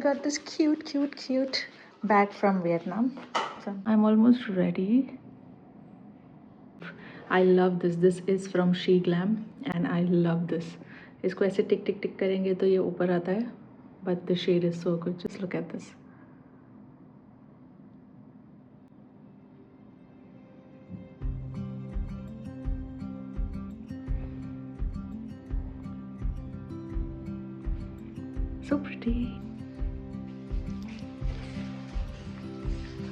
got this cute bag from Vietnam. I'm almost ready. I love this. This is from She Glam and I love this. इसको ऐसे टिक टिक टिक करेंगे तो ये ऊपर आता है. But the shade is so good. Just look at this. So pretty.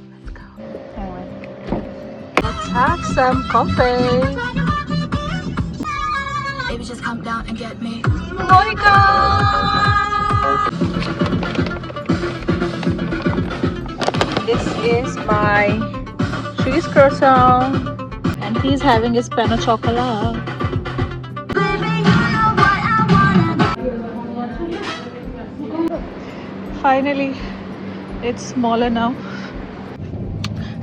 Let's go. Let's have some coffee. Baby, just come down and get me. Monica! This is my cheese croissant and he's having his pain au chocolat. Finally, it's smaller now.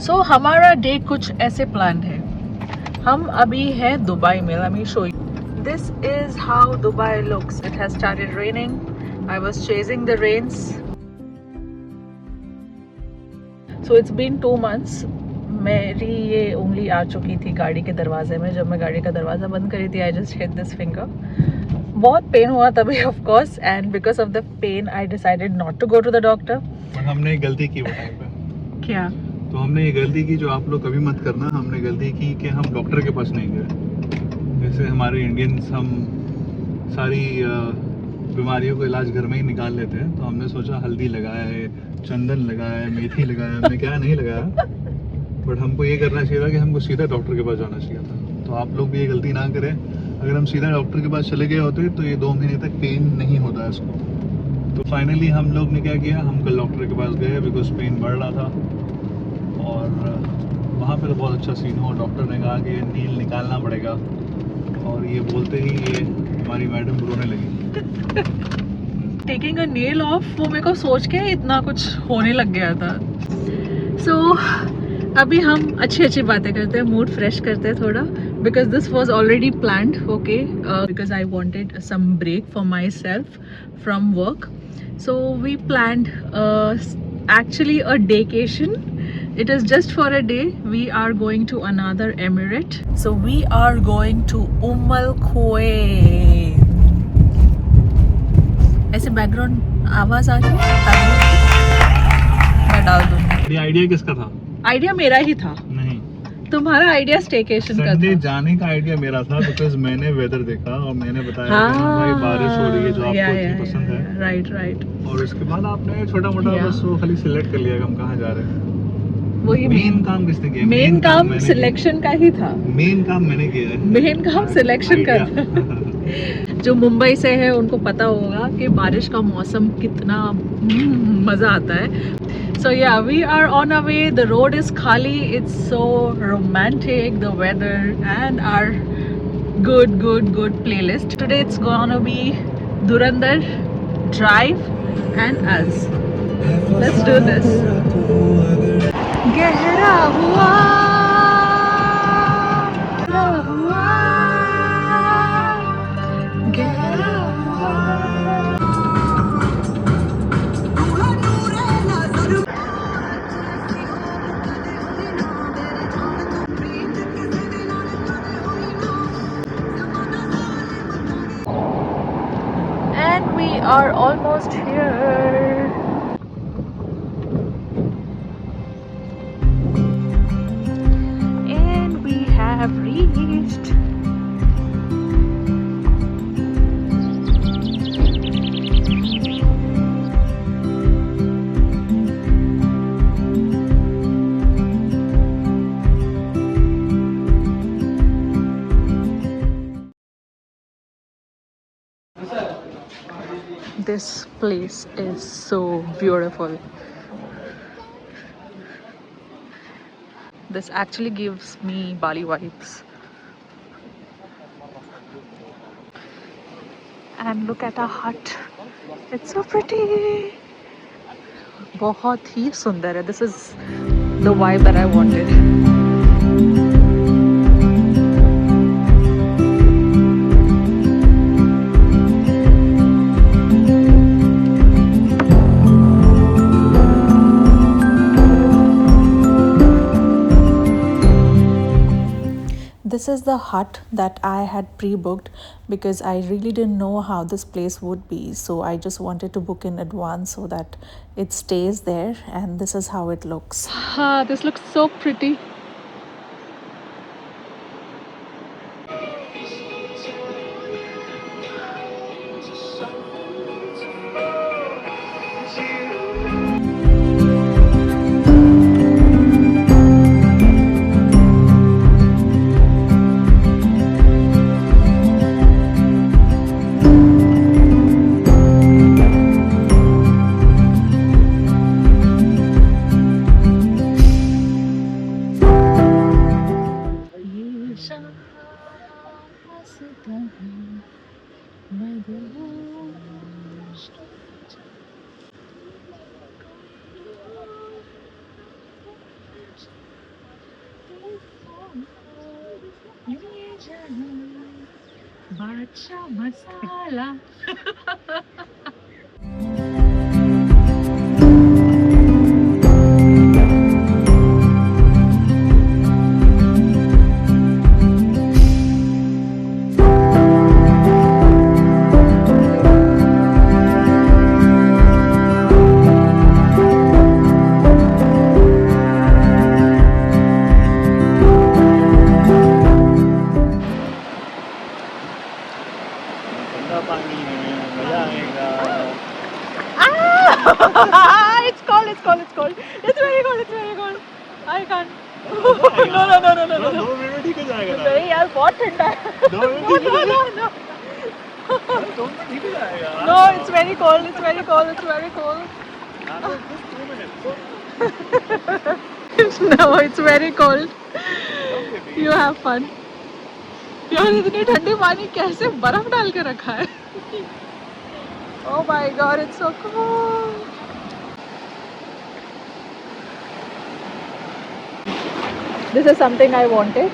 So हमारा day कुछ ऐसे plan है. हम अभी है Dubai में. Let me show you. This is how Dubai looks. It has started raining. I was chasing the rains. So it's been 2 months. मेरी ये उंगली आ चुकी थी गाड़ी के दरवाजे में. जब मैं गाड़ी का दरवाज़ा बंद करी थी, I just hit this finger. बहुत पेन हुआ तभी of course, and because of the pain I decided not to go to the doctor. हमने गलती की वो टाइम पे. क्या? तो हमने ये गलती की जो आप लोग कभी मत करना. हमने गलती की कि हम डॉक्टर के पास नहीं गए. जैसे हमारे इंडियंस हम सारी बीमारियों का इलाज घर में ही निकाल लेते हैं. तो हमने सोचा हल्दी लगाया है, चंदन लगाया है, मेथी लगाया, हमने क्या नहीं लगाया. बट हमको ये करना चाहिए था कि हमको सीधा डॉक्टर के पास जाना चाहिए था. तो आप लोग भी ये गलती ना करें. अगर हम सीधा डॉक्टर के पास चले गए होते तो ये 2 महीने तक पेन नहीं होता है इसको. तो फाइनली हम लोग ने क्या किया, हम कल डॉक्टर के पास गए बिकॉज पेन बढ़ रहा था. और वहाँ पे तो बहुत अच्छा सीन हुआ. डॉक्टर ने कहा कि नील निकालना पड़ेगा. और ये बोलते ही ये हमारी मैडम रोने लगी. टेकिंग अ नेल ऑफ, वो मेरे को सोच के इतना कुछ होने लग गया था. सो अभी हम अच्छी बातें करते हैं, मूड फ्रेश करते हैं थोड़ा. Because this was already planned, okay, because I wanted some break for myself from work. So we planned actually a daycation. It is just for a day. We are going to another emirate. So we are going to Al Quwain. ऐसे background आवाज आ रही है, मैं डाल दूँगी. ये idea किसका था? आइडिया मेरा ही था. नहीं, तुम्हारा आइडिया स्टेकेशन का था. जाने का आइडिया मेरा था बिकॉज मैंने वेदर देखा और मैंने बताया कि भाई बारिश हो रही है जो आपको इतनी पसंद है. राइट. और उसके बाद आपने छोटा मोटा बस वो खाली सिलेक्ट कर लिया कि हम कहाँ जा रहे हैं. वही मेन काम किसने किया? मेन काम सिलेक्शन का ही था. मेन काम मैंने किया है. मेन काम सिलेक्शन का था. जो मुंबई से है उनको पता होगा कि बारिश का मौसम कितना मजा आता है. So yeah, we are on our way. The road is khali. It's so romantic, the weather and our good playlist. Today it's gonna be Dhurandhar, Drive and us. Let's do this. गहरा हुआ and we are almost here. And we have reached. This place is so beautiful. This actually gives me Bali vibes. And look at our hut. It's so pretty. बहुत ही सुंदर है. This is the vibe that I wanted. This is the hut that I had pre-booked because I really didn't know how this place would be. So I just wanted to book in advance so that it stays there, and this is how it looks. This looks so pretty. Bacha masala. ठंडा पानी है, मजा आएगा। It's cold. It's cold. It's cold. It's very cold. It's very cold. I can't. No. 2 minute में ठीक हो जाएगा ना। नहीं यार, बहुत ठंडा है. 2 मिनट ठीक हो जाएगा। No. 2 मिनट ठीक हो जाएगा। No, it's very cold. It's very cold. It's very cold. Just 2 minutes. No, it's very cold. You have fun. यार इतनी ठंडी पानी कैसे बर्फ डाल के रखा है? Oh my god, it's so cold. This is something I wanted.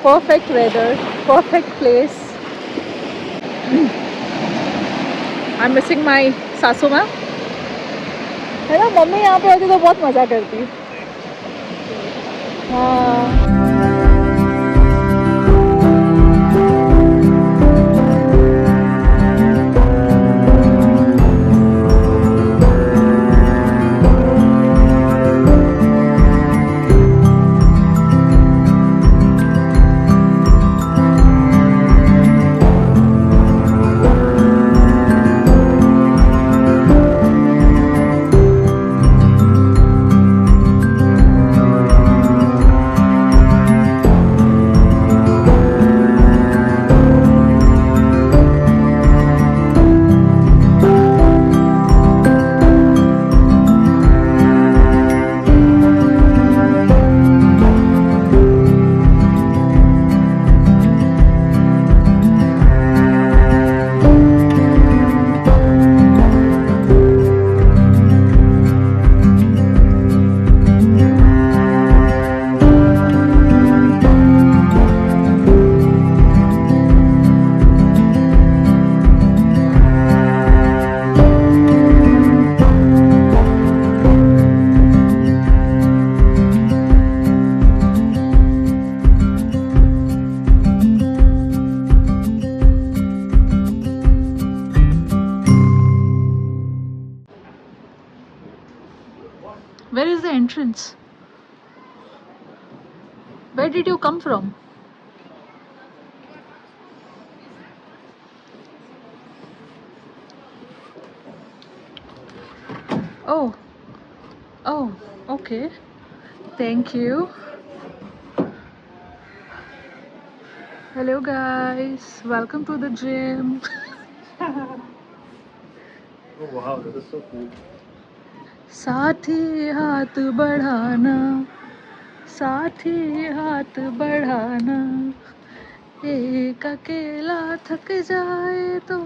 Perfect weather, perfect place. I'm missing my सासू माँ. है ना, मम्मी यहाँ पे होती तो बहुत मजा करती. हाँ. Where is the entrance? Where did you come from? Oh, okay. Thank you. Hello guys, welcome to the gym. Oh wow, that is so cool. साथी हाथ बढ़ाना, साथी हाथ बढ़ाना, एक अकेला थक जाए तो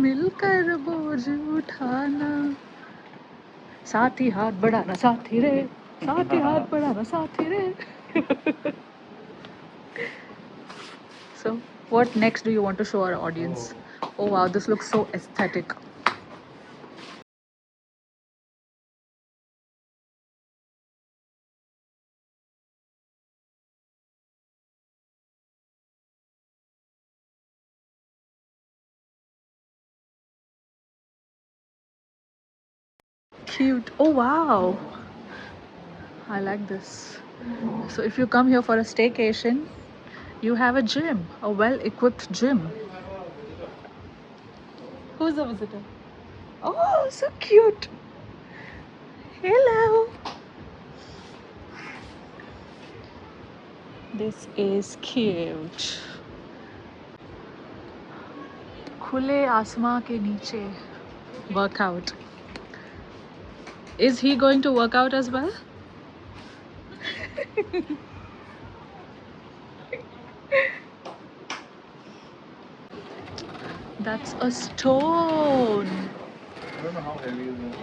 मिलकर बोझ उठाना. साथी हाथ बढ़ाना साथी रे, साथी हाथ बढ़ाना साथी रे. So, what next do you want to show our audience? Oh wow, this looks so aesthetic. cute. Oh wow, I like this. So if you come here for a staycation, you have a gym, a well-equipped gym. Who's the visitor? Oh, so cute. Hello. This is cute. खुले आसमां के नीचे workout. Is he going to work out as well? That's a stone. I don't know how heavy is it.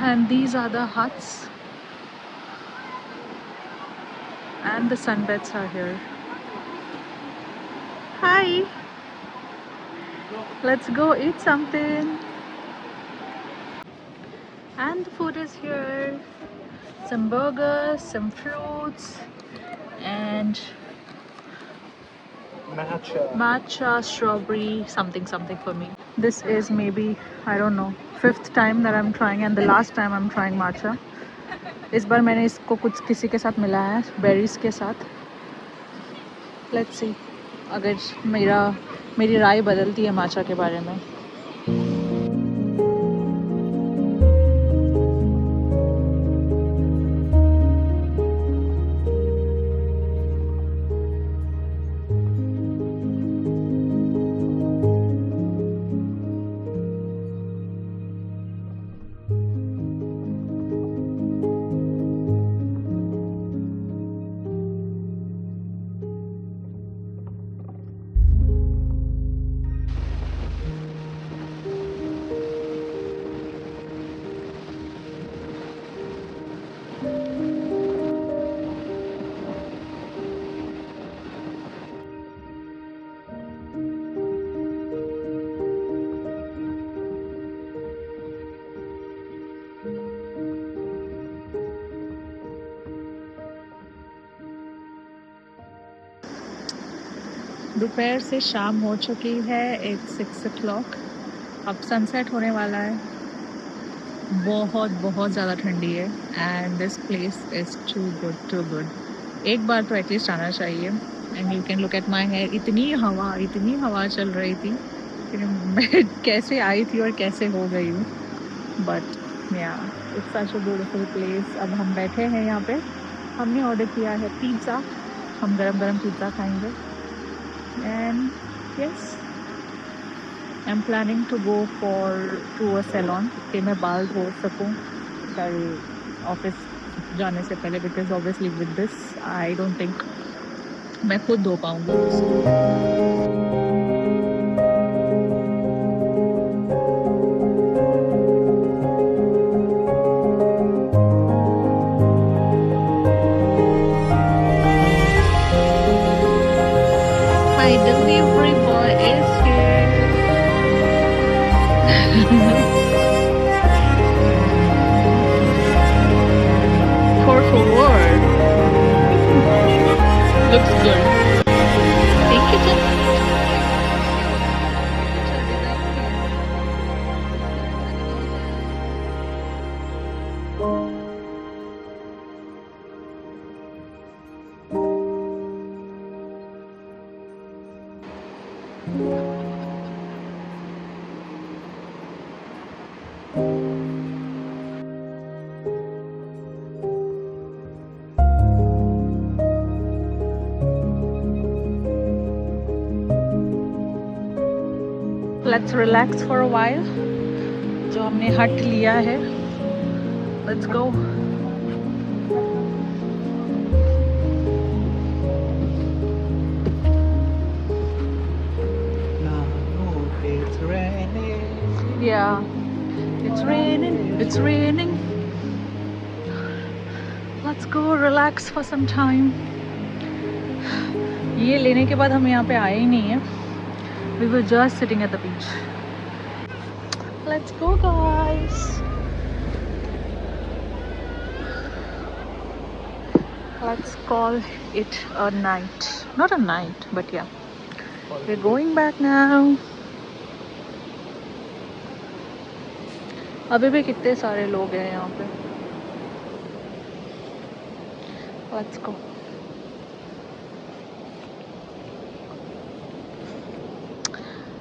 And these are the huts, and the sunbeds are here. Hi, let's go eat something. And the food is here. Some burgers, some fruits, and matcha, strawberry, something for me. This is maybe, I don't know, 5th time that I'm trying, and the last time I'm trying matcha. इस बार मैंने इसको कुछ किसी के साथ मिलाया है, berries के साथ. Let's see अगर मेरी राय बदलती है matcha के बारे में. दोपहर से शाम हो चुकी है. It's 6 o'clock. अब सनसेट होने वाला है. बहुत ज़्यादा ठंडी है. And this place is too good. एक बार तो एटलीस्ट आना चाहिए. And you can look at my hair. इतनी हवा चल रही थी. मैं कैसे आई थी और कैसे हो गई हूँ. बट या it's such a beautiful place. अब हम बैठे हैं यहाँ पे. हमने ऑर्डर किया है पिज़्ज़ा. हम गरम पिज़्ज़ा खाएंगे. And yes, I'm planning to go to a salon कि मैं बाल धो सकूँ कल ऑफिस जाने से पहले, because obviously with this I don't think मैं खुद धो पाऊँगी. My delivery boy is here. Por favor. Looks good. Thank you, Jen. Let's relax for a while. जो हमने हट लिया है, let's go. It's raining. Yeah, it's raining. It's raining. Let's go relax for some time. ये लेने के बाद हम यहाँ पे आए ही नहीं हैं. We were just sitting at the beach. Let's go, guys. Let's call it a night. Not a night, but yeah. We're going back now. अभी भी कितने सारे लोग हैं यहाँ पे. Let's go.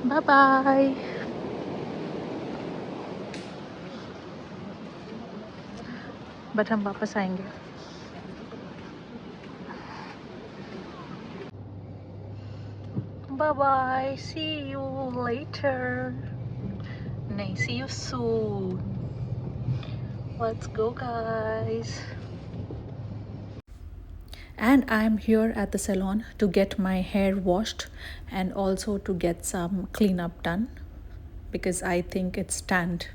Bye bye. But हम वापस आएंगे. Bye bye. See you later. नहीं, see you soon. Let's go, guys. And I'm here at the salon to get my hair washed and also to get some cleanup done because I think it's tanned.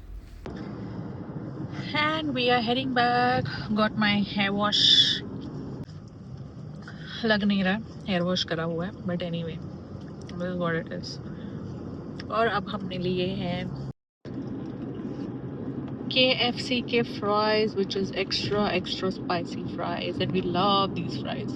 And we are heading back. Got my hair wash. लग नहीं रहा hair wash करा हुआ है, but anyway, this is what it is. और अब हमने लिए हैं KFC के fries, which is extra spicy fries, and we love these fries.